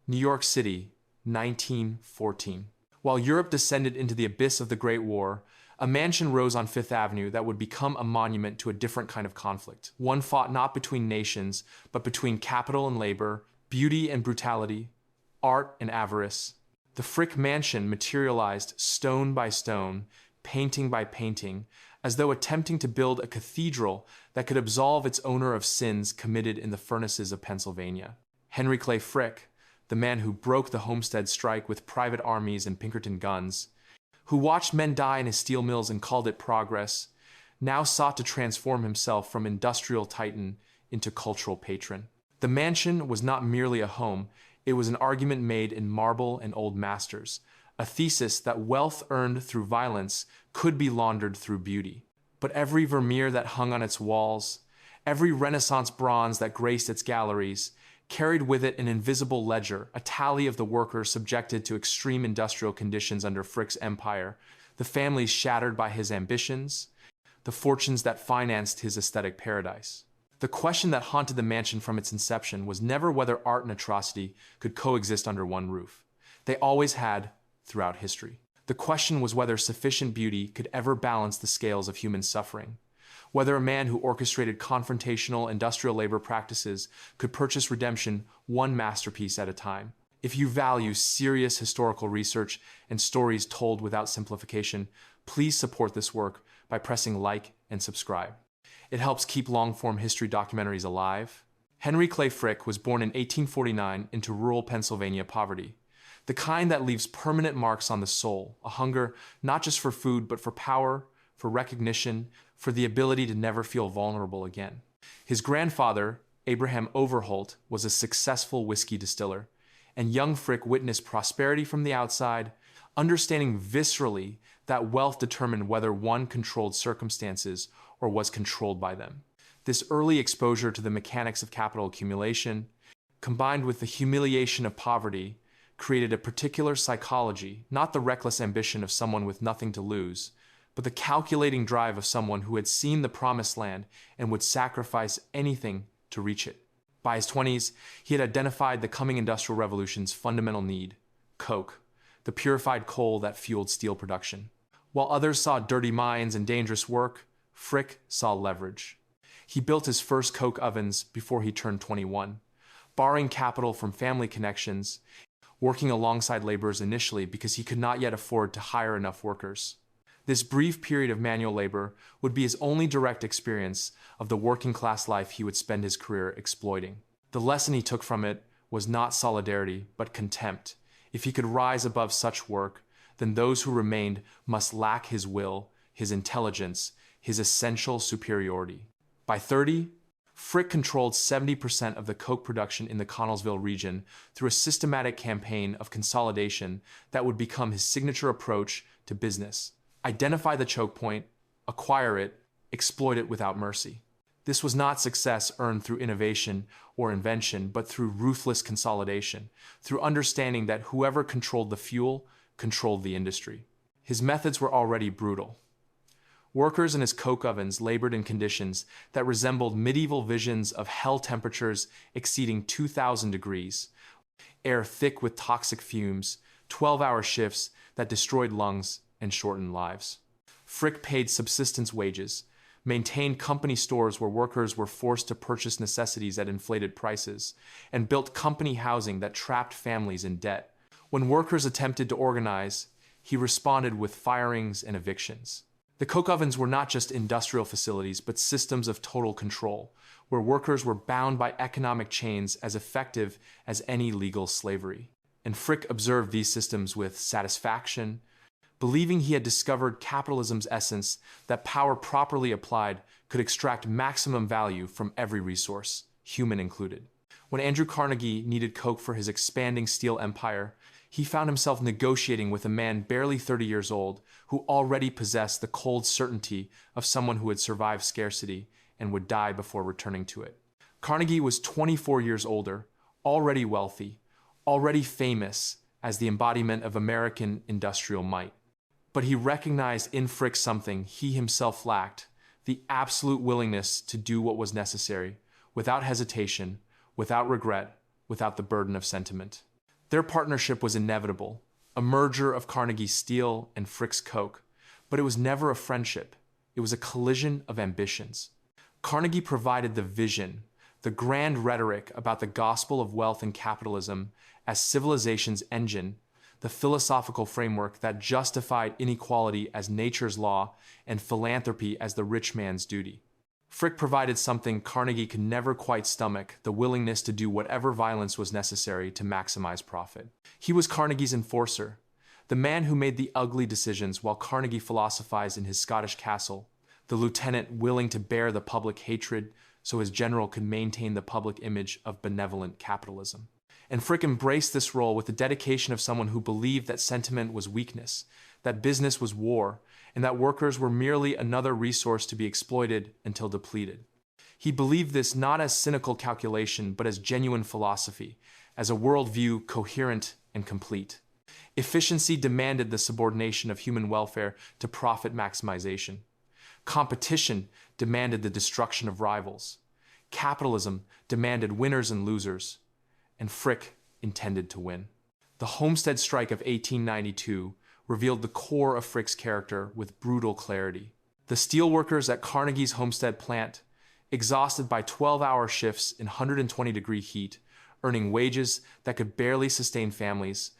New York City, 1914. While Europe descended into the abyss of the Great War, a mansion rose on Fifth Avenue that would become a monument to a different kind of conflict. One fought not between nations, but between capital and labor, beauty and brutality, art and avarice. The Frick Mansion materialized stone by stone, painting by painting, as though attempting to build a cathedral that could absolve its owner of sins committed in the furnaces of Pennsylvania. Henry Clay Frick, the man who broke the Homestead strike with private armies and Pinkerton guns, who watched men die in his steel mills and called it progress, now sought to transform himself from industrial titan into cultural patron. The mansion was not merely a home, it was an argument made in marble and old masters, a thesis that wealth earned through violence could be laundered through beauty. But every Vermeer that hung on its walls, every Renaissance bronze that graced its galleries, carried with it an invisible ledger, a tally of the workers subjected to extreme industrial conditions under Frick's empire, the families shattered by his ambitions, the fortunes that financed his aesthetic paradise. The question that haunted the mansion from its inception was never whether art and atrocity could coexist under one roof. They always had throughout history. The question was whether sufficient beauty could ever balance the scales of human suffering, whether a man who orchestrated confrontational industrial labor practices could purchase redemption one masterpiece at a time. If you value serious historical research and stories told without simplification, please support this work by pressing like and subscribe. It helps keep long-form history documentaries alive. Henry Clay Frick was born in 1849 into rural Pennsylvania poverty, the kind that leaves permanent marks on the soul, a hunger not just for food but for power, for recognition, for the ability to never feel vulnerable again. His grandfather, Abraham Overholt, was a successful whiskey distiller, and young Frick witnessed prosperity from the outside, understanding viscerally that wealth determined whether one controlled circumstances or was controlled by them. This early exposure to the mechanics of capital accumulation, combined with the humiliation of poverty, created a particular psychology, not the reckless ambition of someone with nothing to lose, but the calculating drive of someone who had seen the promised land and would sacrifice anything to reach it. By his 20s, he had identified the coming Industrial Revolution's fundamental need, coke, the purified coal that fueled steel production. While others saw dirty mines and dangerous work, Frick saw leverage. He built his first coke ovens before he turned 21, borrowing capital from family connections, working alongside laborers initially because he could not yet afford to hire enough workers. This brief period of manual labor would be his only direct experience of the working-class life he would spend his career exploiting. The lesson he took from it was not solidarity, but contempt. If he could rise above such work, then those who remained must lack his will, his intelligence, his essential superiority. By 30, Frick controlled 70% of the coke production in the Connellsville region through a systematic campaign of consolidation that would become his signature approach to business. Identify the choke point, acquire it, exploit it without mercy. This was not success earned through innovation or invention, but through ruthless consolidation, through understanding that whoever controlled the fuel controlled the industry. His methods were already brutal. Workers in his coke ovens labored in conditions that resembled medieval visions of hell temperatures exceeding 2,000 degrees, air thick with toxic fumes, 12-hour shifts that destroyed lungs and shortened lives. Frick paid subsistence wages, maintained company stores where workers were forced to purchase necessities at inflated prices, and built company housing that trapped families in debt. When workers attempted to organize, he responded with firings and evictions. The coke ovens were not just industrial facilities, but systems of total control, where workers were bound by economic chains as effective as any legal slavery. And Frick observed these systems with satisfaction, believing he had discovered capitalism's essence, that power properly applied could extract maximum value from every resource, human included. When Andrew Carnegie needed coke for his expanding steel empire, he found himself negotiating with a man barely 30 years old who already possessed the cold certainty of someone who had survived scarcity and would die before returning to it. Carnegie was 24 years older, already wealthy, already famous as the embodiment of American industrial might. But he recognized in Frick something he himself lacked, the absolute willingness to do what was necessary, without hesitation, without regret, without the burden of sentiment. Their partnership was inevitable, a merger of Carnegie's steel and Frick's coke, but it was never a friendship. It was a collision of ambitions. Carnegie provided the vision, the grand rhetoric about the gospel of wealth and capitalism as civilization's engine, the philosophical framework that justified inequality as nature's law and philanthropy as the rich man's duty. Frick provided something Carnegie could never quite stomach, the willingness to do whatever violence was necessary to maximize profit. He was Carnegie's enforcer, the man who made the ugly decisions while Carnegie philosophized in his Scottish castle, the lieutenant willing to bear the public hatred so his general could maintain the public image of benevolent capitalism. And Frick embraced this role with the dedication of someone who believed that sentiment was weakness, that business was war, and that workers were merely another resource to be exploited until depleted. He believed this not as cynical calculation, but as genuine philosophy, as a worldview coherent and complete. Efficiency demanded the subordination of human welfare to profit maximization. Competition demanded the destruction of rivals. Capitalism demanded winners and losers, and Frick intended to win. The Homestead Strike of 1892 revealed the core of Frick's character with brutal clarity. The steelworkers at Carnegie's Homestead plant, exhausted by 12-hour shifts in 120-degree heat, earning wages that could barely sustain families,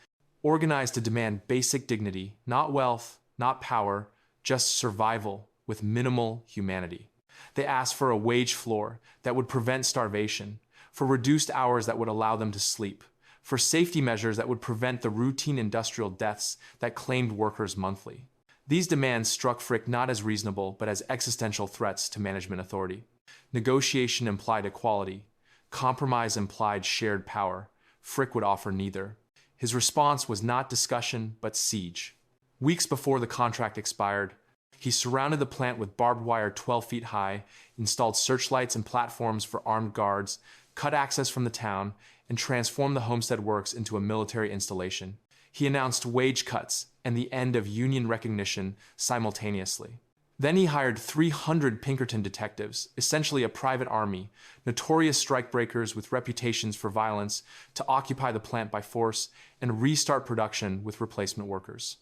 organized to demand basic dignity, not wealth, not power, just survival with minimal humanity. They asked for a wage floor that would prevent starvation, for reduced hours that would allow them to sleep, for safety measures that would prevent the routine industrial deaths that claimed workers monthly. These demands struck Frick not as reasonable, but as existential threats to management authority. Negotiation implied equality. Compromise implied shared power. Frick would offer neither. His response was not discussion, but siege. Weeks before the contract expired, he surrounded the plant with barbed wire 12 feet high, installed searchlights and platforms for armed guards, cut access from the town, and transformed the Homestead Works into a military installation. He announced wage cuts and the end of union recognition simultaneously. Then he hired 300 Pinkerton detectives, essentially a private army, notorious strikebreakers with reputations for violence, to occupy the plant by force and restart production with replacement workers.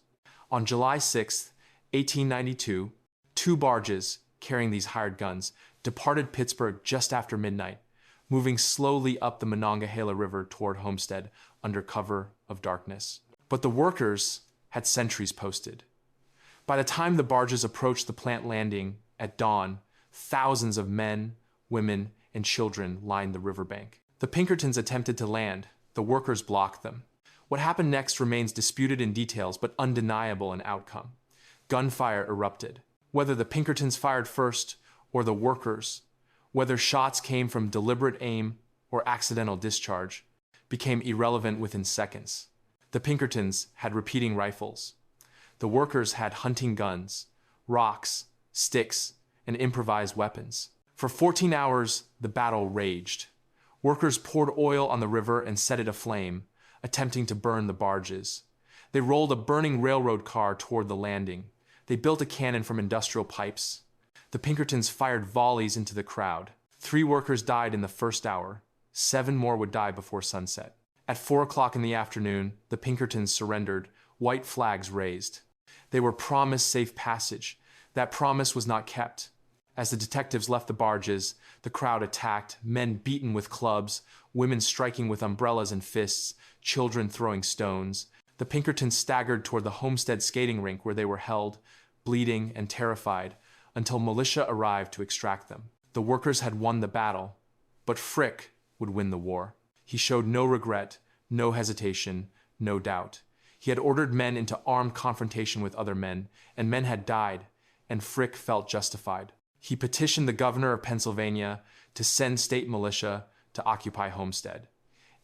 On July 6, 1892, 2 barges carrying these hired guns departed Pittsburgh just after midnight, moving slowly up the Monongahela River toward Homestead under cover of darkness. But the workers had sentries posted. By the time the barges approached the plant landing at dawn, thousands of men, women, and children lined the riverbank. The Pinkertons attempted to land. The workers blocked them. What happened next remains disputed in details, but undeniable in outcome. Gunfire erupted. Whether the Pinkertons fired first or the workers, whether shots came from deliberate aim or accidental discharge, became irrelevant within seconds. The Pinkertons had repeating rifles. The workers had hunting guns, rocks, sticks, and improvised weapons. For 14 hours, the battle raged. Workers poured oil on the river and set it aflame, attempting to burn the barges. They rolled a burning railroad car toward the landing. They built a cannon from industrial pipes. The Pinkertons fired volleys into the crowd. 3 workers died in the first hour. 7 more would die before sunset. At 4 o'clock in the afternoon, the Pinkertons surrendered, white flags raised. They were promised safe passage. That promise was not kept. As the detectives left the barges, the crowd attacked, men beaten with clubs, women striking with umbrellas and fists, children throwing stones. The Pinkertons staggered toward the Homestead skating rink where they were held, bleeding and terrified, until militia arrived to extract them. The workers had won the battle, but Frick would win the war. He showed no regret, no hesitation, no doubt. He had ordered men into armed confrontation with other men, and men had died, and Frick felt justified. He petitioned the governor of Pennsylvania to send state militia to occupy Homestead.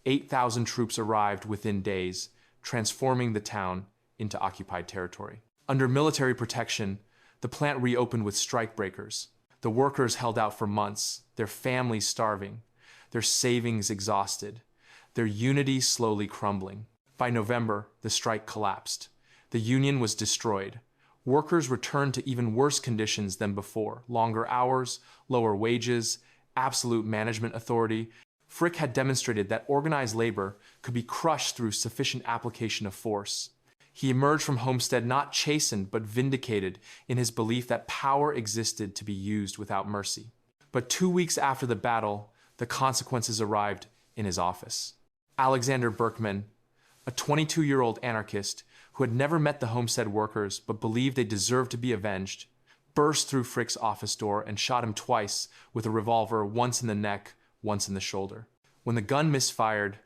8,000 troops arrived within days, transforming the town into occupied territory. Under military protection, the plant reopened with strikebreakers. The workers held out for months, their families starving, their savings exhausted, their unity slowly crumbling. By November, the strike collapsed. The union was destroyed. Workers returned to even worse conditions than before: longer hours, lower wages, absolute management authority. Frick had demonstrated that organized labor could be crushed through sufficient application of force. He emerged from Homestead not chastened but vindicated in his belief that power existed to be used without mercy. But 2 weeks after the battle, the consequences arrived in his office. Alexander Berkman, a 22-year-old anarchist who had never met the Homestead workers but believed they deserved to be avenged, burst through Frick's office door and shot him twice with a revolver, once in the neck, once in the shoulder. When the gun misfired,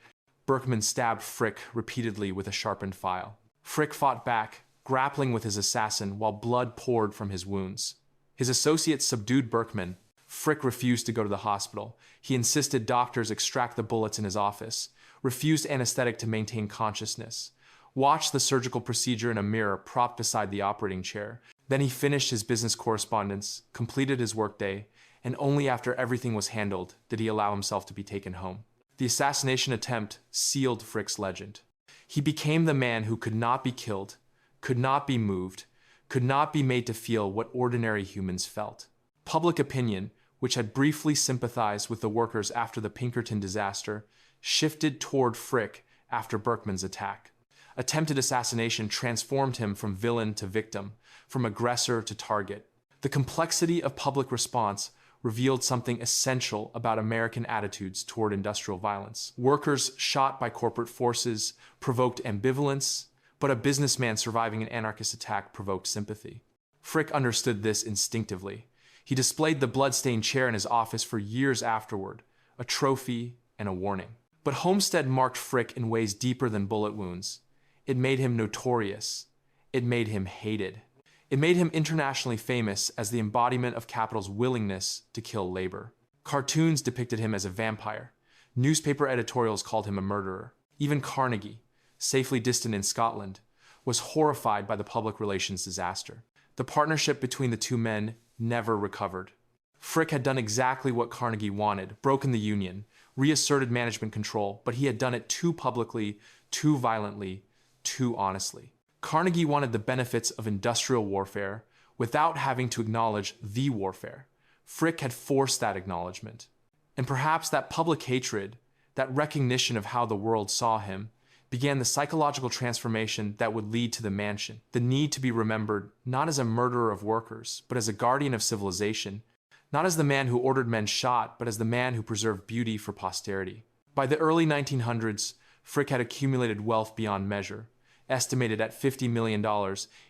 Berkman stabbed Frick repeatedly with a sharpened file. Frick fought back, grappling with his assassin while blood poured from his wounds. His associates subdued Berkman. Frick refused to go to the hospital. He insisted doctors extract the bullets in his office, refused anesthetic to maintain consciousness, watched the surgical procedure in a mirror propped beside the operating chair. Then he finished his business correspondence, completed his workday, and only after everything was handled did he allow himself to be taken home. The assassination attempt sealed Frick's legend. He became the man who could not be killed, could not be moved, could not be made to feel what ordinary humans felt. Public opinion, which had briefly sympathized with the workers after the Pinkerton disaster, shifted toward Frick after Berkman's attack. Attempted assassination transformed him from villain to victim, from aggressor to target. The complexity of public response revealed something essential about American attitudes toward industrial violence. Workers shot by corporate forces provoked ambivalence, but a businessman surviving an anarchist attack provoked sympathy. Frick understood this instinctively. He displayed the blood-stained chair in his office for years afterward, a trophy and a warning. But Homestead marked Frick in ways deeper than bullet wounds. It made him notorious. It made him hated. It made him internationally famous as the embodiment of capital's willingness to kill labor. Cartoons depicted him as a vampire. Newspaper editorials called him a murderer. Even Carnegie, safely distant in Scotland, was horrified by the public relations disaster. The partnership between the two men never recovered. Frick had done exactly what Carnegie wanted, broken the union, reasserted management control, but he had done it too publicly, too violently, too honestly. Carnegie wanted the benefits of industrial warfare without having to acknowledge the warfare. Frick had forced that acknowledgement. And perhaps that public hatred, that recognition of how the world saw him, began the psychological transformation that would lead to the mansion, the need to be remembered not as a murderer of workers, but as a guardian of civilization, not as the man who ordered men shot, but as the man who preserved beauty for posterity. By the early 1900s, Frick had accumulated wealth beyond measure, estimated at $50 million,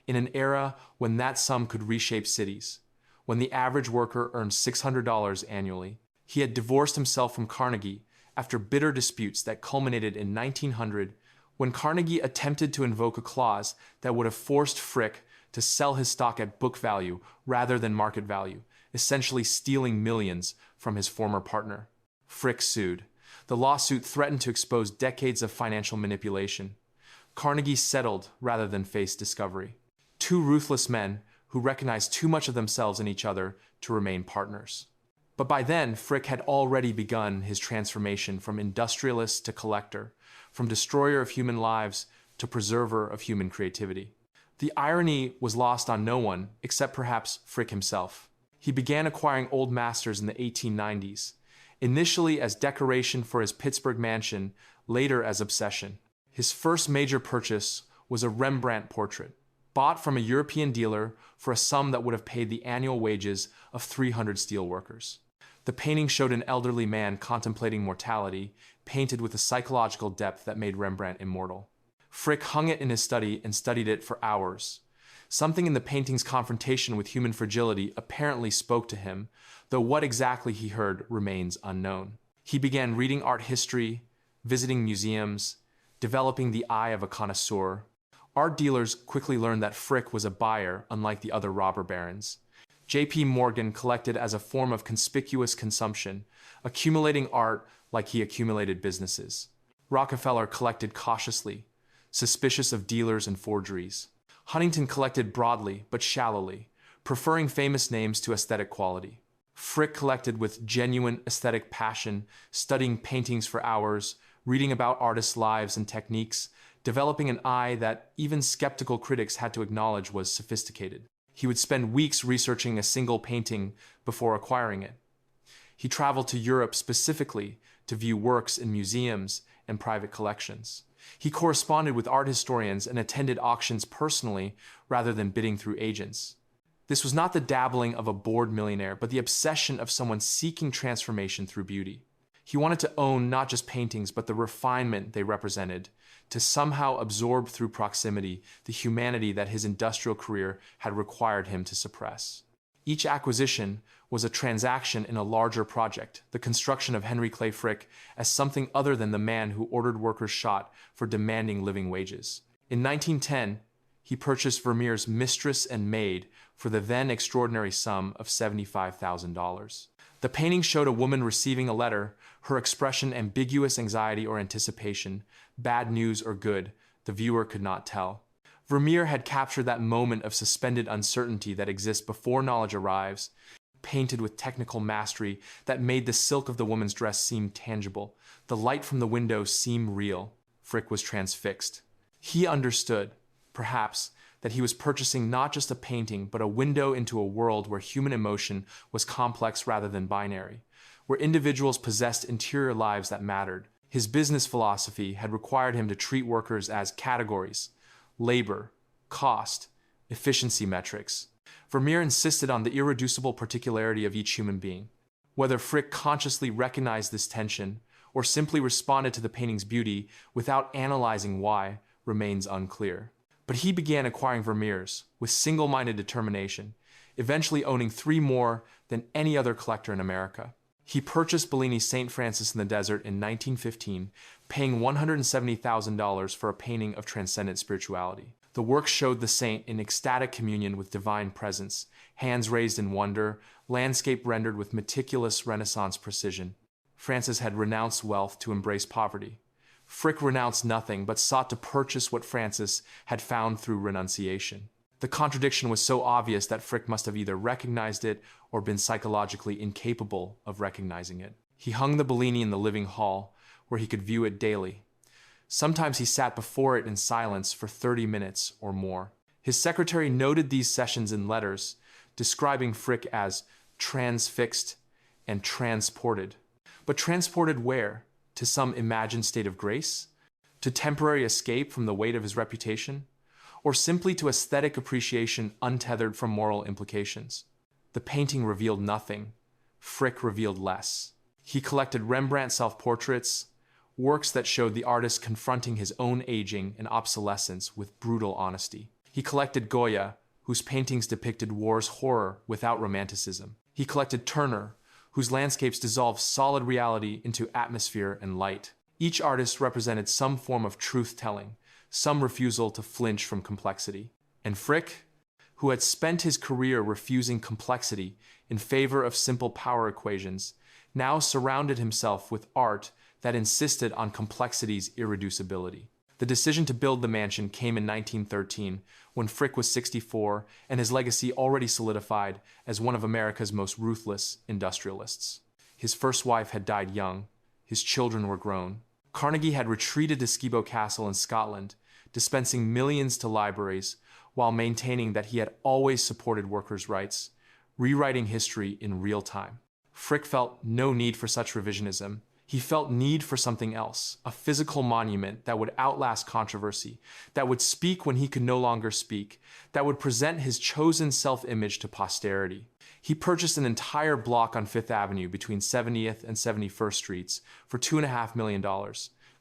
in an era when that sum could reshape cities, when the average worker earned $600 annually. He had divorced himself from Carnegie after bitter disputes that culminated in 1900, when Carnegie attempted to invoke a clause that would have forced Frick to sell his stock at book value rather than market value, essentially stealing millions from his former partner. Frick sued. The lawsuit threatened to expose decades of financial manipulation. Carnegie settled rather than face discovery. Two ruthless men who recognized too much of themselves in each other to remain partners. But by then, Frick had already begun his transformation from industrialist to collector, from destroyer of human lives to preserver of human creativity. The irony was lost on no one, except perhaps Frick himself. He began acquiring old masters in the 1890s, initially as decoration for his Pittsburgh mansion, later as obsession. His first major purchase was a Rembrandt portrait, bought from a European dealer for a sum that would have paid the annual wages of 300 steelworkers. The painting showed an elderly man contemplating mortality, painted with a psychological depth that made Rembrandt immortal. Frick hung it in his study and studied it for hours. Something in the painting's confrontation with human fragility apparently spoke to him, though what exactly he heard remains unknown. He began reading art history, visiting museums, developing the eye of a connoisseur. Art dealers quickly learned that Frick was a buyer, unlike the other robber barons. J.P. Morgan collected as a form of conspicuous consumption, accumulating art like he accumulated businesses. Rockefeller collected cautiously, suspicious of dealers and forgeries. Huntington collected broadly but shallowly, preferring famous names to aesthetic quality. Frick collected with genuine aesthetic passion, studying paintings for hours, reading about artists' lives and techniques, developing an eye that even skeptical critics had to acknowledge was sophisticated. He would spend weeks researching a single painting before acquiring it. He traveled to Europe specifically to view works in museums and private collections. He corresponded with art historians and attended auctions personally rather than bidding through agents. This was not the dabbling of a bored millionaire, but the obsession of someone seeking transformation through beauty. He wanted to own not just paintings, but the refinement they represented, to somehow absorb through proximity the humanity that his industrial career had required him to suppress. Each acquisition was a transaction in a larger project, the construction of Henry Clay Frick as something other than the man who ordered workers shot for demanding living wages. In 1910, he purchased Vermeer's Mistress and Maid for the then extraordinary sum of $75,000. The painting showed a woman receiving a letter, her expression ambiguous anxiety or anticipation, bad news or good, the viewer could not tell. Vermeer had captured that moment of suspended uncertainty that exists before knowledge arrives, painted with technical mastery that made the silk of the woman's dress seem tangible, the light from the window seem real. Frick was transfixed. He understood, perhaps, that he was purchasing not just a painting, but a window into a world where human emotion was complex rather than binary, where individuals possessed interior lives that mattered. His business philosophy had required him to treat workers as categories: labor, cost, efficiency metrics. Vermeer insisted on the irreducible particularity of each human being. Whether Frick consciously recognized this tension or simply responded to the painting's beauty without analyzing why remains unclear. But he began acquiring Vermeers with single-minded determination, eventually owning 3 more than any other collector in America. He purchased Bellini's St. Francis in the Desert in 1915, paying $170,000 for a painting of transcendent spirituality. The work showed the saint in ecstatic communion with divine presence, hands raised in wonder, landscape rendered with meticulous Renaissance precision. Francis had renounced wealth to embrace poverty. Frick renounced nothing, but sought to purchase what Francis had found through renunciation. The contradiction was so obvious that Frick must have either recognized it or been psychologically incapable of recognizing it. He hung the Bellini in the living hall, where he could view it daily. Sometimes he sat before it in silence for 30 minutes or more. His secretary noted these sessions in letters, describing Frick as transfixed and transported. But transported where? To some imagined state of grace? To temporary escape from the weight of his reputation? Or simply to aesthetic appreciation untethered from moral implications? The painting revealed nothing. Frick revealed less. He collected Rembrandt self-portraits, works that showed the artist confronting his own aging and obsolescence with brutal honesty. He collected Goya, whose paintings depicted war's horror without romanticism. He collected Turner, whose landscapes dissolved solid reality into atmosphere and light. Each artist represented some form of truth-telling, some refusal to flinch from complexity. And Frick, who had spent his career refusing complexity in favor of simple power equations, now surrounded himself with art that insisted on complexity's irreducibility. The decision to build the mansion came in 1913, when Frick was 64 and his legacy already solidified as one of America's most ruthless industrialists. His first wife had died young. His children were grown. Carnegie had retreated to Skibo Castle in Scotland, dispensing millions to libraries while maintaining that he had always supported workers' rights, rewriting history in real time. Frick felt no need for such revisionism. He felt need for something else, a physical monument that would outlast controversy, that would speak when he could no longer speak, that would present his chosen self-image to posterity. He purchased an entire block on Fifth Avenue between 70th and 71st Streets for $2.5 million,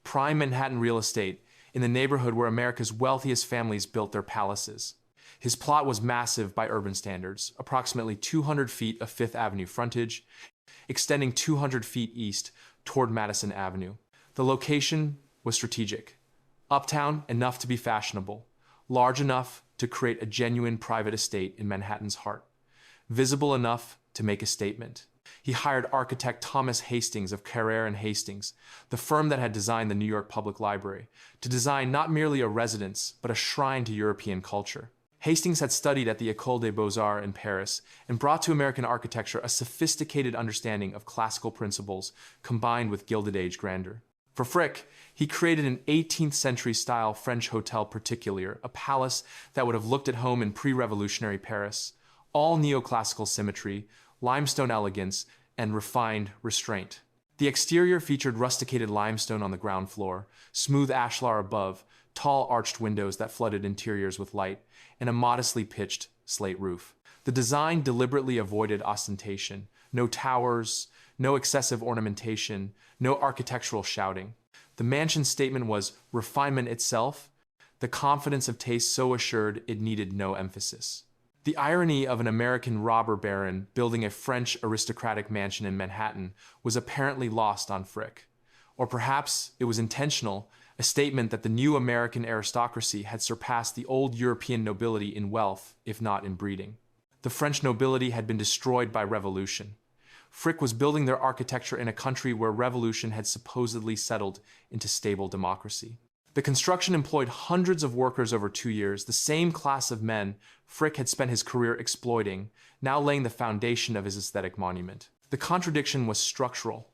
prime Manhattan real estate in the neighborhood where America's wealthiest families built their palaces. His plot was massive by urban standards, approximately 200 feet of Fifth Avenue frontage, extending 200 feet east toward Madison Avenue. The location was strategic. Uptown enough to be fashionable, large enough to create a genuine private estate in Manhattan's heart, visible enough to make a statement. He hired architect Thomas Hastings of Carrere and Hastings, the firm that had designed the New York Public Library, to design not merely a residence, but a shrine to European culture. Hastings had studied at the École des Beaux-Arts in Paris and brought to American architecture a sophisticated understanding of classical principles combined with Gilded Age grandeur. For Frick, he created an 18th century style French hotel particulier, a palace that would have looked at home in pre-revolutionary Paris, all neoclassical symmetry, limestone elegance, and refined restraint. The exterior featured rusticated limestone on the ground floor, smooth ashlar above, tall arched windows that flooded interiors with light, and a modestly pitched slate roof. The design deliberately avoided ostentation. No towers, no excessive ornamentation, no architectural shouting. The mansion's statement was refinement itself, the confidence of taste so assured it needed no emphasis. The irony of an American robber baron building a French aristocratic mansion in Manhattan was apparently lost on Frick. Or perhaps it was intentional, a statement that the new American aristocracy had surpassed the old European nobility in wealth, if not in breeding. The French nobility had been destroyed by revolution. Frick was building their architecture in a country where revolution had supposedly settled into stable democracy. The construction employed hundreds of workers over 2 years, the same class of men Frick had spent his career exploiting, now laying the foundation of his aesthetic monument. The contradiction was structural.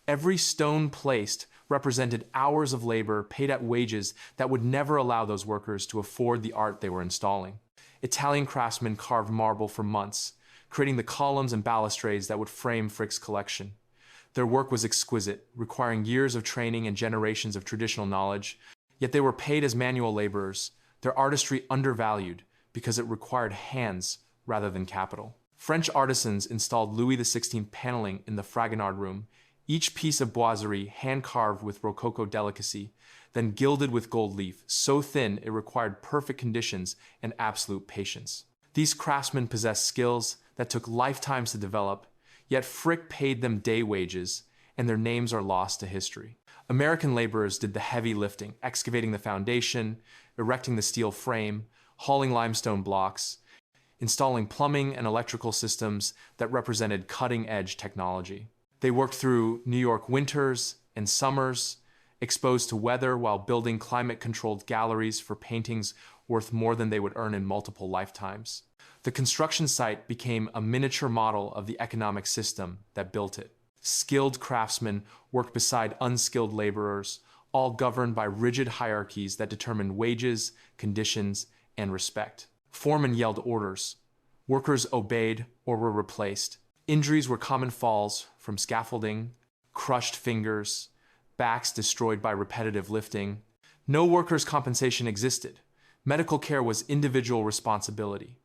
Every stone placed represented hours of labor paid at wages that would never allow those workers to afford the art they were installing. Italian craftsmen carved marble for months, creating the columns and balustrades that would frame Frick's collection. Their work was exquisite, requiring years of training and generations of traditional knowledge, yet they were paid as manual laborers, their artistry undervalued because it required hands rather than capital. French artisans installed Louis XVI paneling in the Fragonard room, each piece of boiserie hand-carved with Rococo delicacy, then gilded with gold leaf, so thin it required perfect conditions and absolute patience. These craftsmen possessed skills that took lifetimes to develop, yet Frick paid them day wages, and their names are lost to history. American laborers did the heavy lifting, excavating the foundation, erecting the steel frame, hauling limestone blocks, installing plumbing and electrical systems that represented cutting-edge technology. They worked through New York winters and summers, exposed to weather while building climate-controlled galleries for paintings worth more than they would earn in multiple lifetimes. The construction site became a miniature model of the economic system that built it. Skilled craftsmen worked beside unskilled laborers, all governed by rigid hierarchies that determined wages, conditions, and respect. Foremen yelled orders. Workers obeyed or were replaced. Injuries were common falls from scaffolding, crushed fingers, backs destroyed by repetitive lifting. No workers' compensation existed. Medical care was individual responsibility.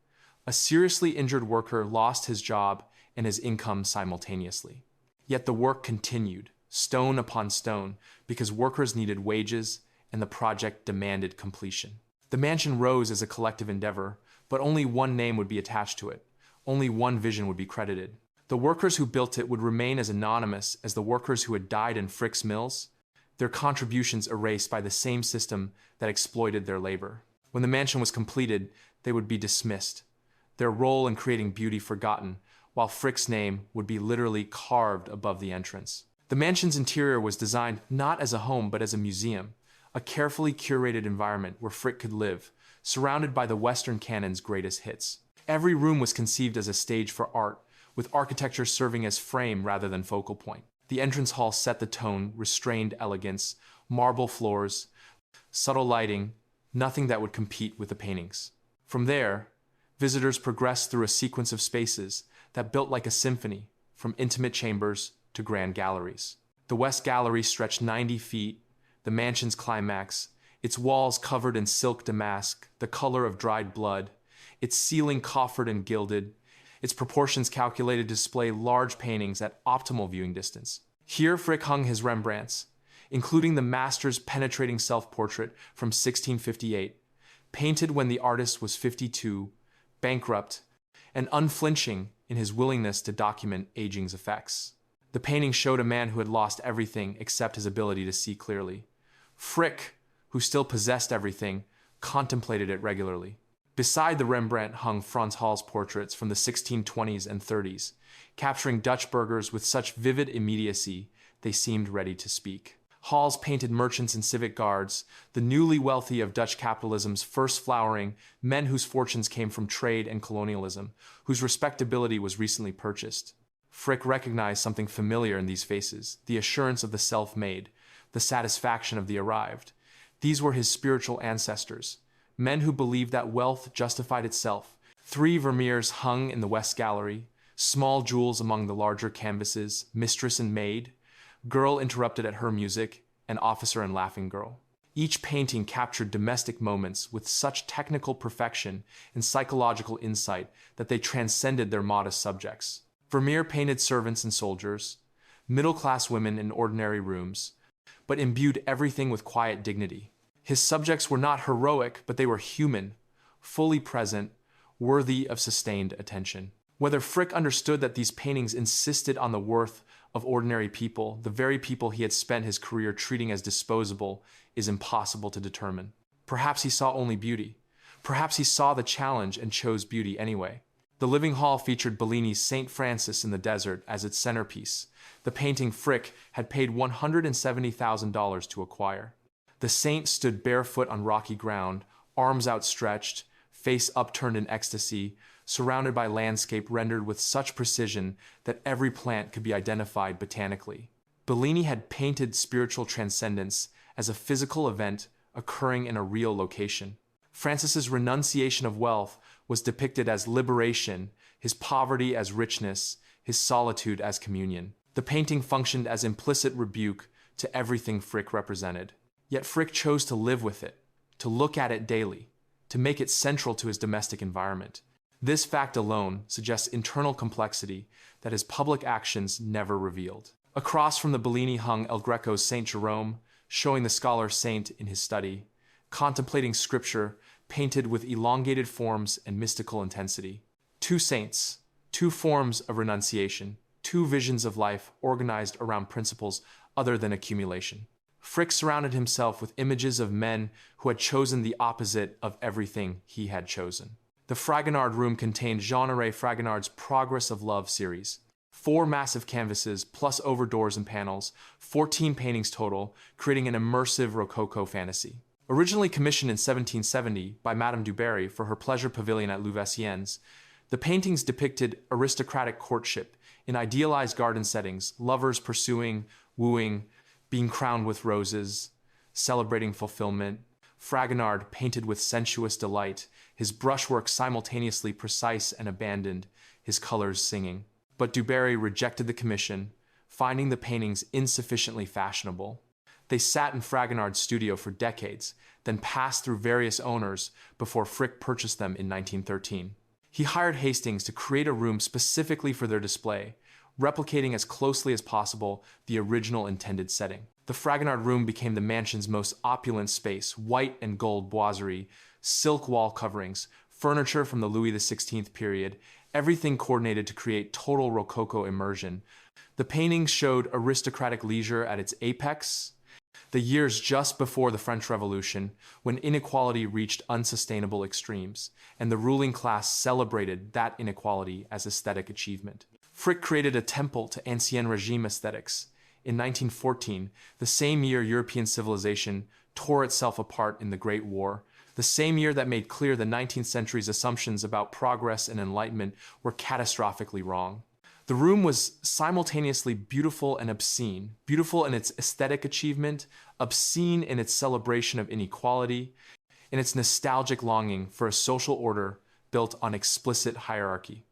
A seriously injured worker lost his job and his income simultaneously. Yet the work continued, stone upon stone, because workers needed wages and the project demanded completion. The mansion rose as a collective endeavor, but only one name would be attached to it. Only one vision would be credited. The workers who built it would remain as anonymous as the workers who had died in Frick's mills, their contributions erased by the same system that exploited their labor. When the mansion was completed, they would be dismissed, their role in creating beauty forgotten, while Frick's name would be literally carved above the entrance. The mansion's interior was designed not as a home but as a museum, a carefully curated environment where Frick could live, surrounded by the Western canon's greatest hits. Every room was conceived as a stage for art, with architecture serving as frame rather than focal point. The entrance hall set the tone, restrained elegance, marble floors, subtle lighting, nothing that would compete with the paintings. From there, visitors progressed through a sequence of spaces that built like a symphony, from intimate chambers to grand galleries. The West Gallery stretched 90 feet, the mansion's climax, its walls covered in silk damask, the color of dried blood, its ceiling coffered and gilded, its proportions calculated to display large paintings at optimal viewing distance. Here Frick hung his Rembrandts, including the master's penetrating self-portrait from 1658, painted when the artist was 52, bankrupt, and unflinching in his willingness to document aging's effects. The painting showed a man who had lost everything except his ability to see clearly. Frick, who still possessed everything, contemplated it regularly. Beside the Rembrandt hung Frans Hal's portraits from the 1620s and 30s, capturing Dutch burghers with such vivid immediacy they seemed ready to speak. Hal's painted merchants and civic guards, the newly wealthy of Dutch capitalism's first flowering, men whose fortunes came from trade and colonialism, whose respectability was recently purchased. Frick recognized something familiar in these faces, the assurance of the self-made, the satisfaction of the arrived. These were his spiritual ancestors, men who believed that wealth justified itself. 3 Vermeers hung in the West Gallery, small jewels among the larger canvases, mistress and maid, Girl Interrupted at Her Music, and Officer and Laughing Girl. Each painting captured domestic moments with such technical perfection and psychological insight that they transcended their modest subjects. Vermeer painted servants and soldiers, middle-class women in ordinary rooms, but imbued everything with quiet dignity. His subjects were not heroic, but they were human, fully present, worthy of sustained attention. Whether Frick understood that these paintings insisted on the worth of ordinary people, the very people he had spent his career treating as disposable, is impossible to determine. Perhaps he saw only beauty. Perhaps he saw the challenge and chose beauty anyway. The Living Hall featured Bellini's St. Francis in the Desert as its centerpiece, the painting Frick had paid $170,000 to acquire. The saint stood barefoot on rocky ground, arms outstretched, face upturned in ecstasy, surrounded by landscape rendered with such precision that every plant could be identified botanically. Bellini had painted spiritual transcendence as a physical event occurring in a real location. Francis's renunciation of wealth was depicted as liberation, his poverty as richness, his solitude as communion. The painting functioned as implicit rebuke to everything Frick represented. Yet Frick chose to live with it, to look at it daily, to make it central to his domestic environment. This fact alone suggests internal complexity that his public actions never revealed. Across from the Bellini hung El Greco's St. Jerome, showing the scholar saint in his study, contemplating scripture painted with elongated forms and mystical intensity. Two saints, two forms of renunciation, two visions of life organized around principles other than accumulation. Frick surrounded himself with images of men who had chosen the opposite of everything he had chosen. The Fragonard room contained Jean-Héré Fragonard's Progress of Love series. 4 massive canvases, plus over doors and panels, 14 paintings total, creating an immersive Rococo fantasy. Originally commissioned in 1770 by Madame du Barry for her pleasure pavilion at Louveciennes, the paintings depicted aristocratic courtship in idealized garden settings, lovers pursuing, wooing, being crowned with roses, celebrating fulfillment. Fragonard painted with sensuous delight, his brushwork simultaneously precise and abandoned, his colors singing. But du Barry rejected the commission, finding the paintings insufficiently fashionable. They sat in Fragonard's studio for decades, then passed through various owners before Frick purchased them in 1913. He hired Hastings to create a room specifically for their display, replicating as closely as possible the original intended setting. The Fragonard room became the mansion's most opulent space: white and gold boiserie, silk wall coverings, furniture from the Louis XVI period, everything coordinated to create total Rococo immersion. The paintings showed aristocratic leisure at its apex, the years just before the French Revolution, when inequality reached unsustainable extremes, and the ruling class celebrated that inequality as aesthetic achievement. Frick created a temple to Ancien Regime aesthetics. In 1914, the same year European civilization tore itself apart in the Great War, the same year that made clear the 19th century's assumptions about progress and enlightenment were catastrophically wrong. The room was simultaneously beautiful and obscene, beautiful in its aesthetic achievement, obscene in its celebration of inequality, in its nostalgic longing for a social order built on explicit hierarchy.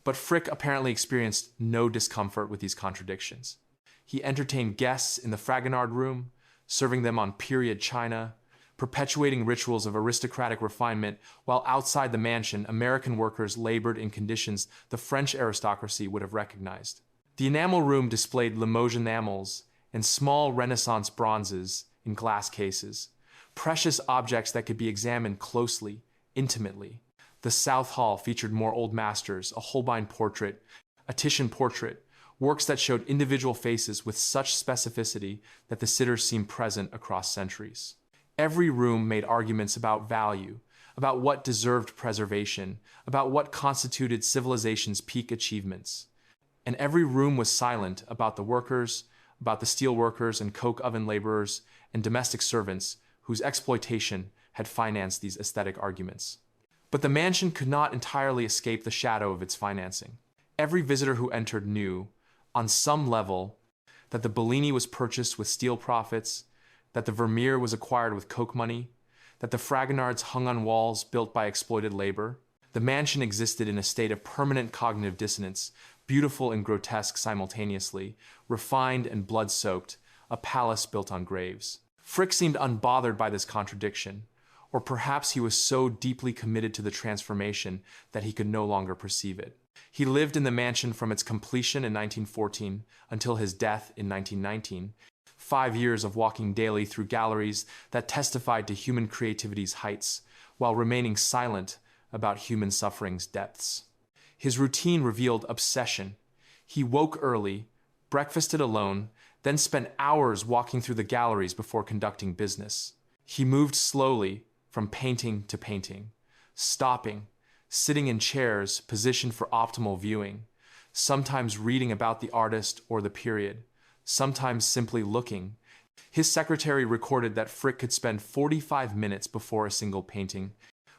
But Frick apparently experienced no discomfort with these contradictions. He entertained guests in the Fragonard room, serving them on period china, perpetuating rituals of aristocratic refinement, while outside the mansion, American workers labored in conditions the French aristocracy would have recognized. The enamel room displayed Limoges enamels and small Renaissance bronzes in glass cases, precious objects that could be examined closely, intimately. The South Hall featured more old masters, a Holbein portrait, a Titian portrait, works that showed individual faces with such specificity that the sitters seemed present across centuries. Every room made arguments about value, about what deserved preservation, about what constituted civilization's peak achievements. And every room was silent about the workers, about the steel workers and coke oven laborers and domestic servants whose exploitation had financed these aesthetic arguments. But the mansion could not entirely escape the shadow of its financing. Every visitor who entered knew, on some level, that the Bellini was purchased with steel profits, that the Vermeer was acquired with coke money, that the Fragonards hung on walls built by exploited labor. The mansion existed in a state of permanent cognitive dissonance, beautiful and grotesque simultaneously, refined and blood-soaked, a palace built on graves. Frick seemed unbothered by this contradiction, or perhaps he was so deeply committed to the transformation that he could no longer perceive it. He lived in the mansion from its completion in 1914 until his death in 1919, 5 years of walking daily through galleries that testified to human creativity's heights, while remaining silent about human suffering's depths. His routine revealed obsession. He woke early, breakfasted alone, then spent hours walking through the galleries before conducting business. He moved slowly from painting to painting, stopping, sitting in chairs positioned for optimal viewing, sometimes reading about the artist or the period, sometimes simply looking. His secretary recorded that Frick could spend 45 minutes before a single painting,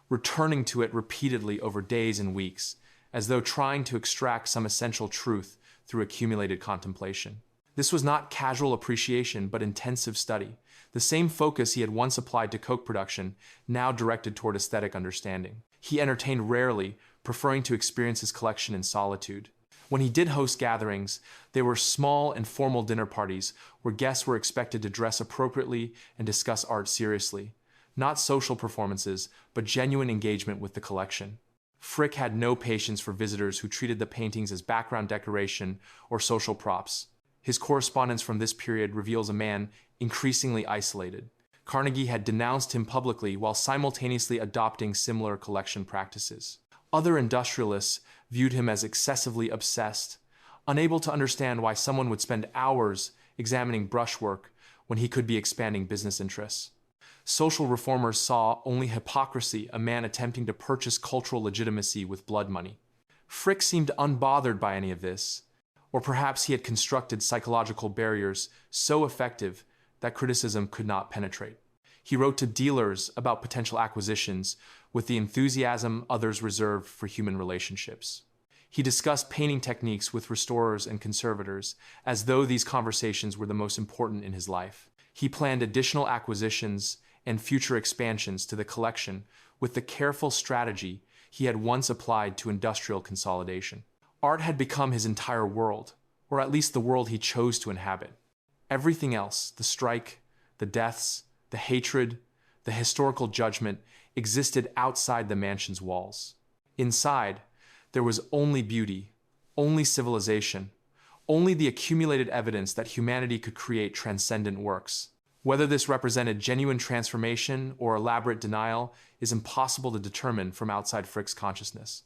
returning to it repeatedly over days and weeks, as though trying to extract some essential truth through accumulated contemplation. This was not casual appreciation, but intensive study. The same focus he had once applied to Coke production, now directed toward aesthetic understanding. He entertained rarely, preferring to experience his collection in solitude. When he did host gatherings, they were small and formal dinner parties where guests were expected to dress appropriately and discuss art seriously. Not social performances, but genuine engagement with the collection. Frick had no patience for visitors who treated the paintings as background decoration or social props. His correspondence from this period reveals a man increasingly isolated. Carnegie had denounced him publicly while simultaneously adopting similar collection practices. Other industrialists viewed him as excessively obsessed, unable to understand why someone would spend hours examining brushwork when he could be expanding business interests. Social reformers saw only hypocrisy, a man attempting to purchase cultural legitimacy with blood money. Frick seemed unbothered by any of this, or perhaps he had constructed psychological barriers so effective that criticism could not penetrate. He wrote to dealers about potential acquisitions with the enthusiasm others reserved for human relationships. He discussed painting techniques with restorers and conservators, as though these conversations were the most important in his life. He planned additional acquisitions and future expansions to the collection with the careful strategy he had once applied to industrial consolidation. Art had become his entire world, or at least the world he chose to inhabit. Everything else, the strike, the deaths, the hatred, the historical judgment, existed outside the mansion's walls. Inside, there was only beauty, only civilization, only the accumulated evidence that humanity could create transcendent works. Whether this represented genuine transformation or elaborate denial is impossible to determine from outside Frick's consciousness.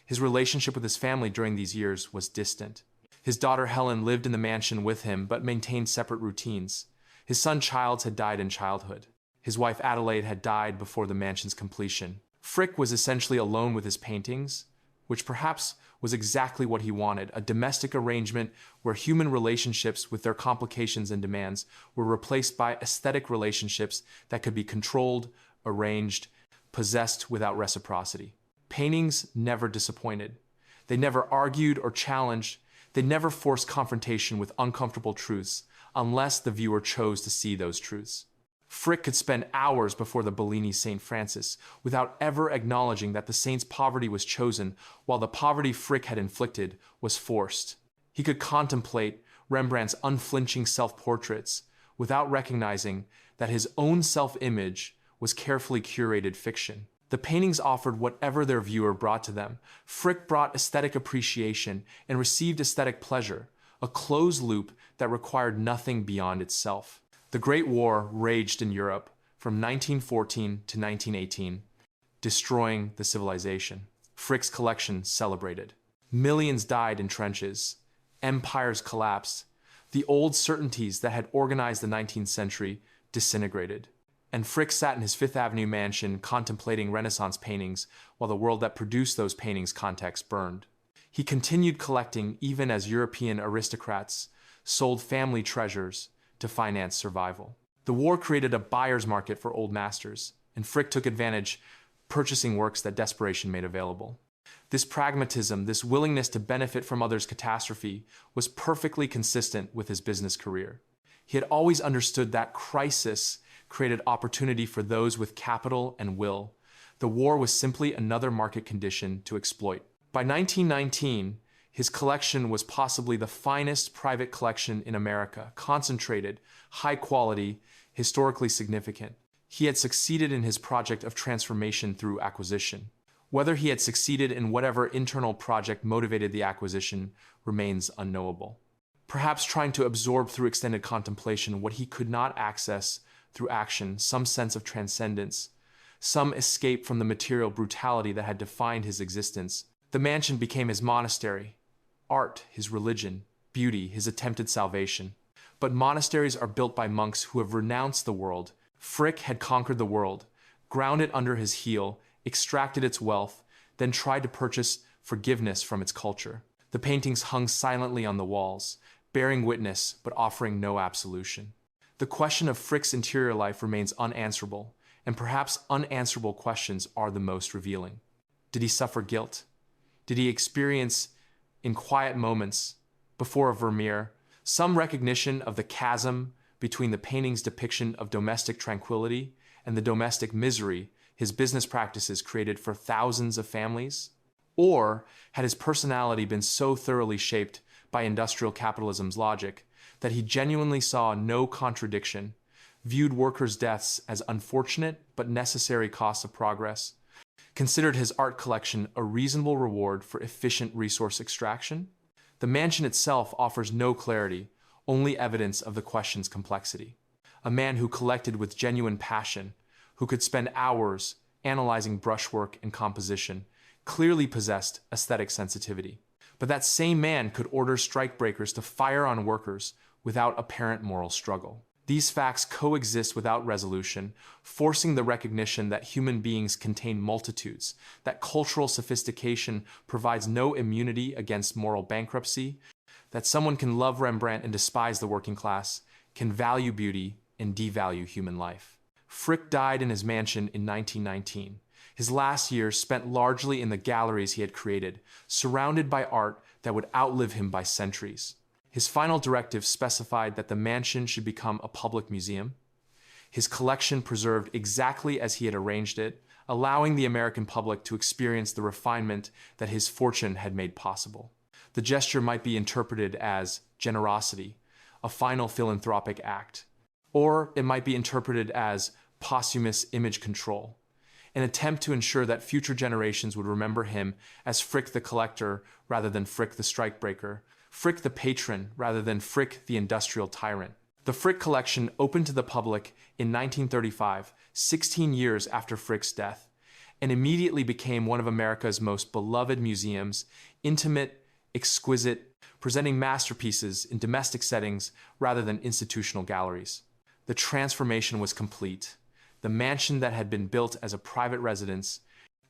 His relationship with his family during these years was distant. His daughter Helen lived in the mansion with him but maintained separate routines. His son Childs had died in childhood. His wife Adelaide had died before the mansion's completion. Frick was essentially alone with his paintings, which perhaps was exactly what he wanted, a domestic arrangement where human relationships with their complications and demands were replaced by aesthetic relationships that could be controlled, arranged, possessed without reciprocity. Paintings never disappointed. They never argued or challenged. They never forced confrontation with uncomfortable truths, unless the viewer chose to see those truths. Frick could spend hours before the Bellini St. Francis without ever acknowledging that the saint's poverty was chosen, while the poverty Frick had inflicted was forced. He could contemplate Rembrandt's unflinching self-portraits without recognizing that his own self-image was carefully curated fiction. The paintings offered whatever their viewer brought to them. Frick brought aesthetic appreciation and received aesthetic pleasure, a closed loop that required nothing beyond itself. The Great War raged in Europe from 1914 to 1918, destroying the civilization. Frick's collection celebrated. Millions died in trenches. Empires collapsed. The old certainties that had organized the 19th century disintegrated. And Frick sat in his Fifth Avenue mansion contemplating Renaissance paintings while the world that produced those paintings' context burned. He continued collecting even as European aristocrats sold family treasures to finance survival. The war created a buyer's market for old masters, and Frick took advantage, purchasing works that desperation made available. This pragmatism, this willingness to benefit from others' catastrophe, was perfectly consistent with his business career. He had always understood that crisis created opportunity for those with capital and will. The war was simply another market condition to exploit. By 1919, His collection was possibly the finest private collection in America, concentrated, high quality, historically significant. He had succeeded in his project of transformation through acquisition. Whether he had succeeded in whatever internal project motivated the acquisition remains unknowable. Perhaps trying to absorb through extended contemplation what he could not access through action, some sense of transcendence, some escape from the material brutality that had defined his existence. The mansion became his monastery, art his religion, beauty his attempted salvation. But monasteries are built by monks who have renounced the world. Frick had conquered the world, ground it under his heel, extracted its wealth, then tried to purchase forgiveness from its culture. The paintings hung silently on the walls, bearing witness but offering no absolution. The question of Frick's interior life remains unanswerable, and perhaps unanswerable questions are the most revealing. Did he suffer guilt? Did he experience, in quiet moments, before a Vermeer, some recognition of the chasm between the painting's depiction of domestic tranquility and the domestic misery his business practices created for thousands of families? Or had his personality been so thoroughly shaped by industrial capitalism's logic that he genuinely saw no contradiction, viewed workers' deaths as unfortunate but necessary costs of progress, considered his art collection a reasonable reward for efficient resource extraction? The mansion itself offers no clarity, only evidence of the question's complexity. A man who collected with genuine passion, who could spend hours analyzing brushwork and composition, clearly possessed aesthetic sensitivity. But that same man could order strikebreakers to fire on workers without apparent moral struggle. These facts coexist without resolution, forcing the recognition that human beings contain multitudes, that cultural sophistication provides no immunity against moral bankruptcy, that someone can love Rembrandt and despise the working class, can value beauty and devalue human life. Frick died in his mansion in 1919. His last years spent largely in the galleries he had created, surrounded by art that would outlive him by centuries. His final directive specified that the mansion should become a public museum, his collection preserved exactly as he had arranged it, allowing the American public to experience the refinement that his fortune had made possible. The gesture might be interpreted as generosity, a final philanthropic act, or it might be interpreted as posthumous image control, an attempt to ensure that future generations would remember him as Frick the collector rather than Frick the strikebreaker, Frick the patron rather than Frick the industrial tyrant. The Frick collection opened to the public in 1935, 16 years after Frick's death, and immediately became one of America's most beloved museums, intimate, exquisite, presenting masterpieces in domestic settings rather than institutional galleries. The transformation was complete. The mansion that had been built as a private residence,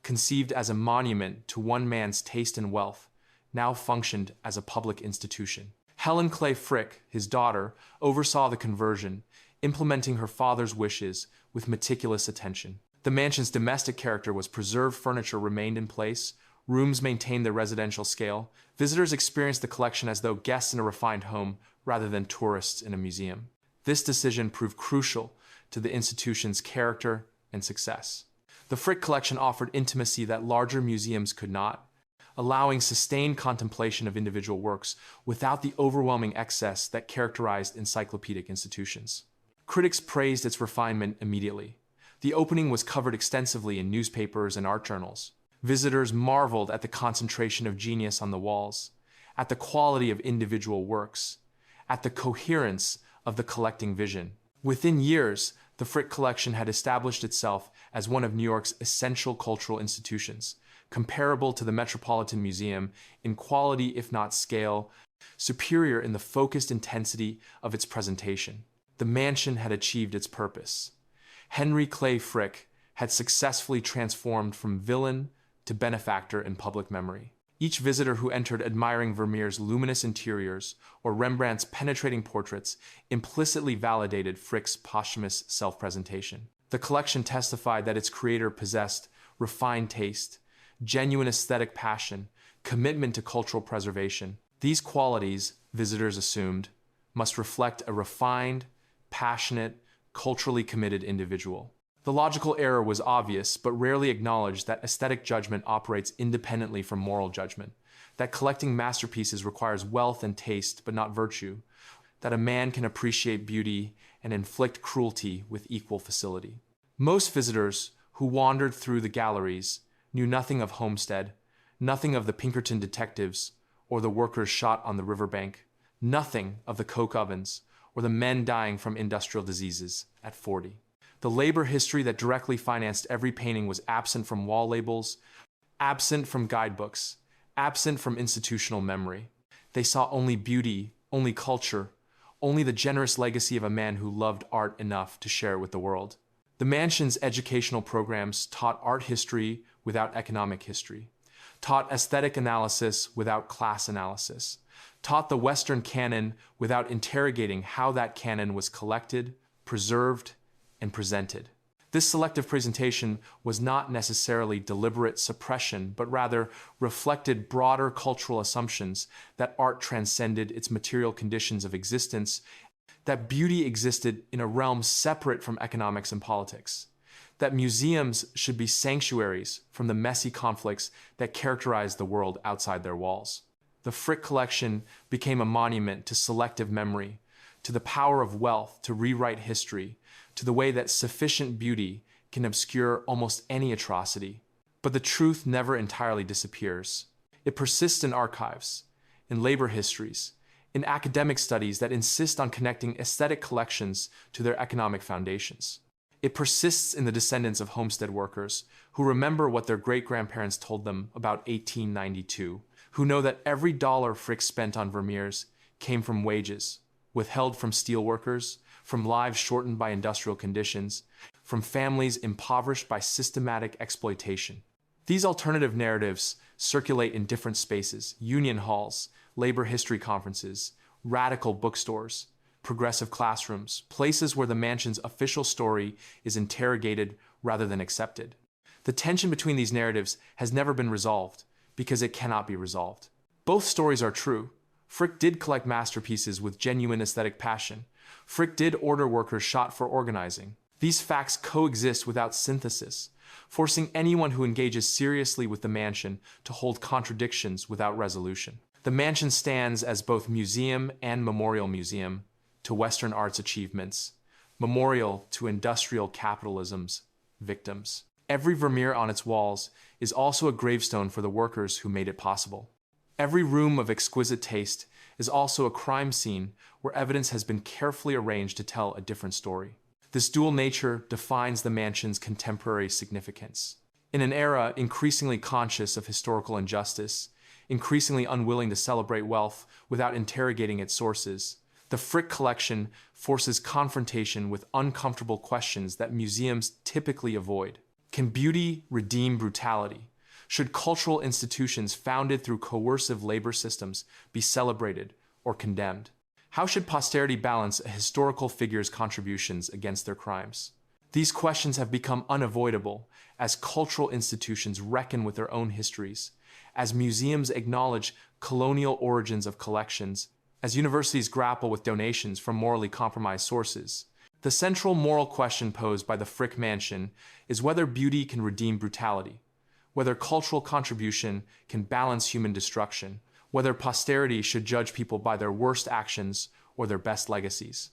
conceived as a monument to one man's taste and wealth, now functioned as a public institution. Helen Clay Frick, his daughter, oversaw the conversion, implementing her father's wishes with meticulous attention. The mansion's domestic character was preserved, furniture remained in place, rooms maintained their residential scale. Visitors experienced the collection as though guests in a refined home rather than tourists in a museum. This decision proved crucial to the institution's character and success. The Frick collection offered intimacy that larger museums could not, allowing sustained contemplation of individual works without the overwhelming excess that characterized encyclopedic institutions. Critics praised its refinement immediately. The opening was covered extensively in newspapers and art journals. Visitors marveled at the concentration of genius on the walls, at the quality of individual works, at the coherence of the collecting vision. Within years, the Frick collection had established itself as one of New York's essential cultural institutions, comparable to the Metropolitan Museum in quality if not scale, superior in the focused intensity of its presentation. The mansion had achieved its purpose. Henry Clay Frick had successfully transformed from villain to benefactor in public memory. Each visitor who entered admiring Vermeer's luminous interiors or Rembrandt's penetrating portraits implicitly validated Frick's posthumous self-presentation. The collection testified that its creator possessed refined taste, genuine aesthetic passion, commitment to cultural preservation. These qualities, visitors assumed, must reflect a refined, passionate, culturally committed individual. The logical error was obvious, but rarely acknowledged that aesthetic judgment operates independently from moral judgment, that collecting masterpieces requires wealth and taste, but not virtue, that a man can appreciate beauty and inflict cruelty with equal facility. Most visitors who wandered through the galleries knew nothing of Homestead, nothing of the Pinkerton detectives or the workers shot on the riverbank, nothing of the coke ovens or the men dying from industrial diseases at 40. The labor history that directly financed every painting was absent from wall labels, absent from guidebooks, absent from institutional memory. They saw only beauty, only culture, only the generous legacy of a man who loved art enough to share it with the world. The mansion's educational programs taught art history without economic history, taught aesthetic analysis without class analysis, taught the Western canon without interrogating how that canon was collected, preserved, and presented. This selective presentation was not necessarily deliberate suppression, but rather reflected broader cultural assumptions that art transcended its material conditions of existence, that beauty existed in a realm separate from economics and politics, that museums should be sanctuaries from the messy conflicts that characterize the world outside their walls. The Frick collection became a monument to selective memory, to the power of wealth to rewrite history, to the way that sufficient beauty can obscure almost any atrocity. But the truth never entirely disappears. It persists in archives, in labor histories, in academic studies that insist on connecting aesthetic collections to their economic foundations. It persists in the descendants of homestead workers who remember what their great-grandparents told them about 1892, who know that every dollar Frick spent on Vermeers came from wages, withheld from steelworkers, from lives shortened by industrial conditions, from families impoverished by systematic exploitation. These alternative narratives circulate in different spaces: union halls, labor history conferences, radical bookstores, progressive classrooms, places where the mansion's official story is interrogated rather than accepted. The tension between these narratives has never been resolved because it cannot be resolved. Both stories are true. Frick did collect masterpieces with genuine aesthetic passion. Frick did order workers shot for organizing. These facts coexist without synthesis, forcing anyone who engages seriously with the mansion to hold contradictions without resolution. The mansion stands as both museum and memorial museum to Western art's achievements, memorial to industrial capitalism's victims. Every Vermeer on its walls is also a gravestone for the workers who made it possible. Every room of exquisite taste is also a crime scene where evidence has been carefully arranged to tell a different story. This dual nature defines the mansion's contemporary significance. In an era increasingly conscious of historical injustice, increasingly unwilling to celebrate wealth without interrogating its sources, the Frick collection forces confrontation with uncomfortable questions that museums typically avoid. Can beauty redeem brutality? Should cultural institutions founded through coercive labor systems be celebrated or condemned? How should posterity balance a historical figure's contributions against their crimes? These questions have become unavoidable as cultural institutions reckon with their own histories, as museums acknowledge colonial origins of collections, as universities grapple with donations from morally compromised sources. The central moral question posed by the Frick Mansion is whether beauty can redeem brutality, whether cultural contribution can balance human destruction, whether posterity should judge people by their worst actions or their best legacies.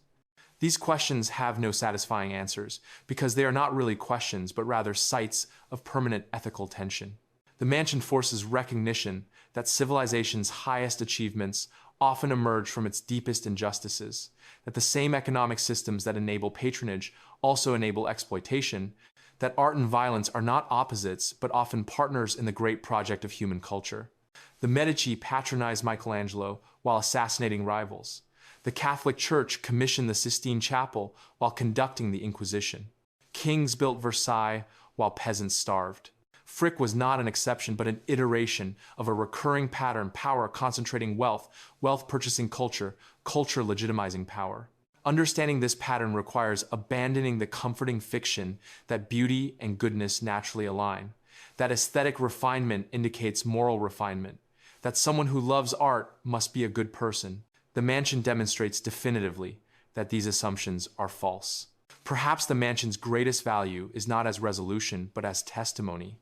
These questions have no satisfying answers because they are not really questions, but rather sites of permanent ethical tension. The mansion forces recognition that civilization's highest achievements often emerge from its deepest injustices, that the same economic systems that enable patronage also enable exploitation, that art and violence are not opposites, but often partners in the great project of human culture. The Medici patronized Michelangelo while assassinating rivals. The Catholic Church commissioned the Sistine Chapel while conducting the Inquisition. Kings built Versailles while peasants starved. Frick was not an exception, but an iteration of a recurring pattern: power concentrating wealth, wealth purchasing culture, culture legitimizing power. Understanding this pattern requires abandoning the comforting fiction that beauty and goodness naturally align, that aesthetic refinement indicates moral refinement, that someone who loves art must be a good person. The mansion demonstrates definitively that these assumptions are false. Perhaps the mansion's greatest value is not as resolution, but as testimony,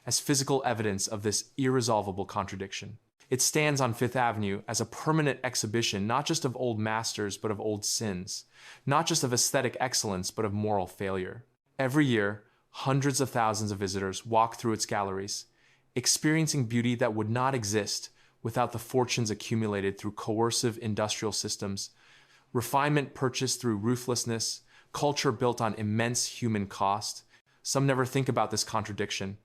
as physical evidence of this irresolvable contradiction. It stands on Fifth Avenue as a permanent exhibition not just of old masters but of old sins, not just of aesthetic excellence but of moral failure. Every year, hundreds of thousands of visitors walk through its galleries, experiencing beauty that would not exist without the fortunes accumulated through coercive industrial systems, refinement purchased through ruthlessness, culture built on immense human cost. Some never think about this contradiction,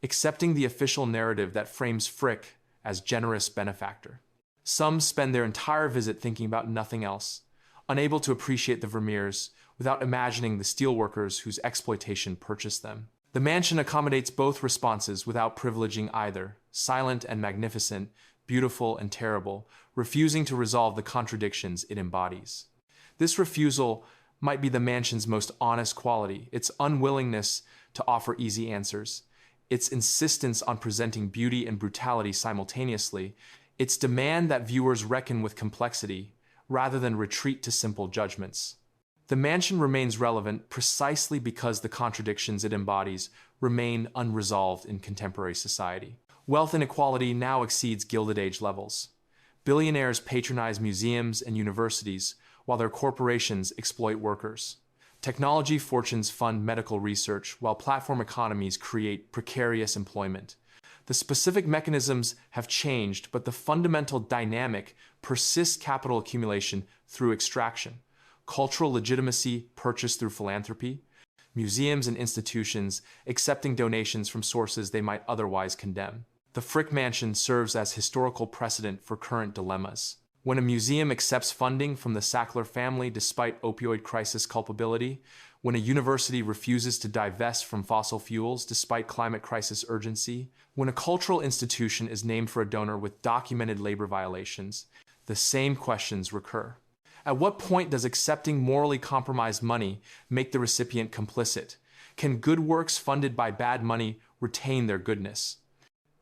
accepting the official narrative that frames Frick as generous benefactor. Some spend their entire visit thinking about nothing else, unable to appreciate the Vermeers without imagining the steelworkers whose exploitation purchased them. The mansion accommodates both responses without privileging either, silent and magnificent, beautiful and terrible, refusing to resolve the contradictions it embodies. This refusal might be the mansion's most honest quality, its unwillingness to offer easy answers, its insistence on presenting beauty and brutality simultaneously, its demand that viewers reckon with complexity rather than retreat to simple judgments. The mansion remains relevant precisely because the contradictions it embodies remain unresolved in contemporary society. Wealth inequality now exceeds Gilded Age levels. Billionaires patronize museums and universities while their corporations exploit workers. Technology fortunes fund medical research while platform economies create precarious employment. The specific mechanisms have changed, but the fundamental dynamic persists: capital accumulation through extraction, cultural legitimacy purchased through philanthropy, museums and institutions accepting donations from sources they might otherwise condemn. The Frick Mansion serves as historical precedent for current dilemmas. When a museum accepts funding from the Sackler family despite opioid crisis culpability, when a university refuses to divest from fossil fuels despite climate crisis urgency, when a cultural institution is named for a donor with documented labor violations, the same questions recur. At what point does accepting morally compromised money make the recipient complicit? Can good works funded by bad money retain their goodness?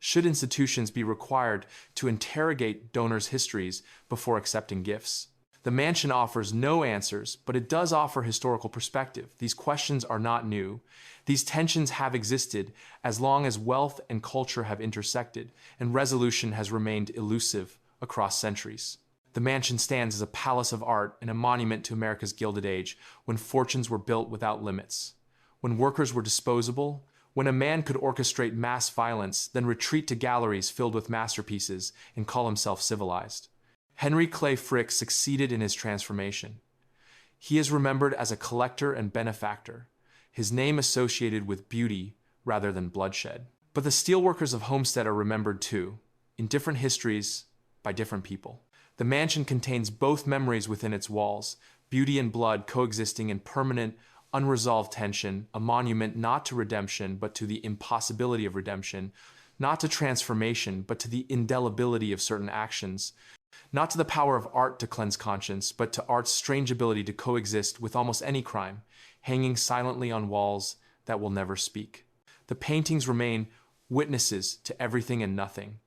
Should institutions be required to interrogate donors' histories before accepting gifts? The mansion offers no answers, but it does offer historical perspective. These questions are not new. These tensions have existed as long as wealth and culture have intersected, and resolution has remained elusive across centuries. The mansion stands as a palace of art and a monument to America's Gilded Age, when fortunes were built without limits, when workers were disposable, when a man could orchestrate mass violence, then retreat to galleries filled with masterpieces and call himself civilized. Henry Clay Frick succeeded in his transformation. He is remembered as a collector and benefactor, his name associated with beauty rather than bloodshed. But the steelworkers of Homestead are remembered too, in different histories, by different people. The mansion contains both memories within its walls, beauty and blood coexisting in permanent, unresolved tension, a monument not to redemption but to the impossibility of redemption, not to transformation but to the indelibility of certain actions, not to the power of art to cleanse conscience, but to art's strange ability to coexist with almost any crime, hanging silently on walls that will never speak. The paintings remain witnesses to everything and nothing,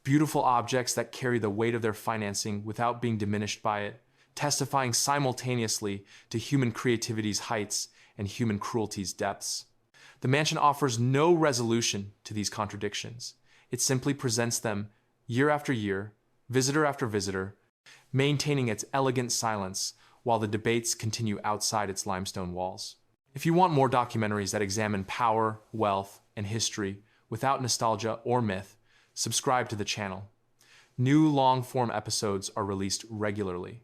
beautiful objects that carry the weight of their financing without being diminished by it, testifying simultaneously to human creativity's heights and human cruelty's depths. The mansion offers no resolution to these contradictions. It simply presents them year after year, visitor after visitor, maintaining its elegant silence while the debates continue outside its limestone walls. If you want more documentaries that examine power, wealth, and history without nostalgia or myth, subscribe to the channel. New long-form episodes are released regularly.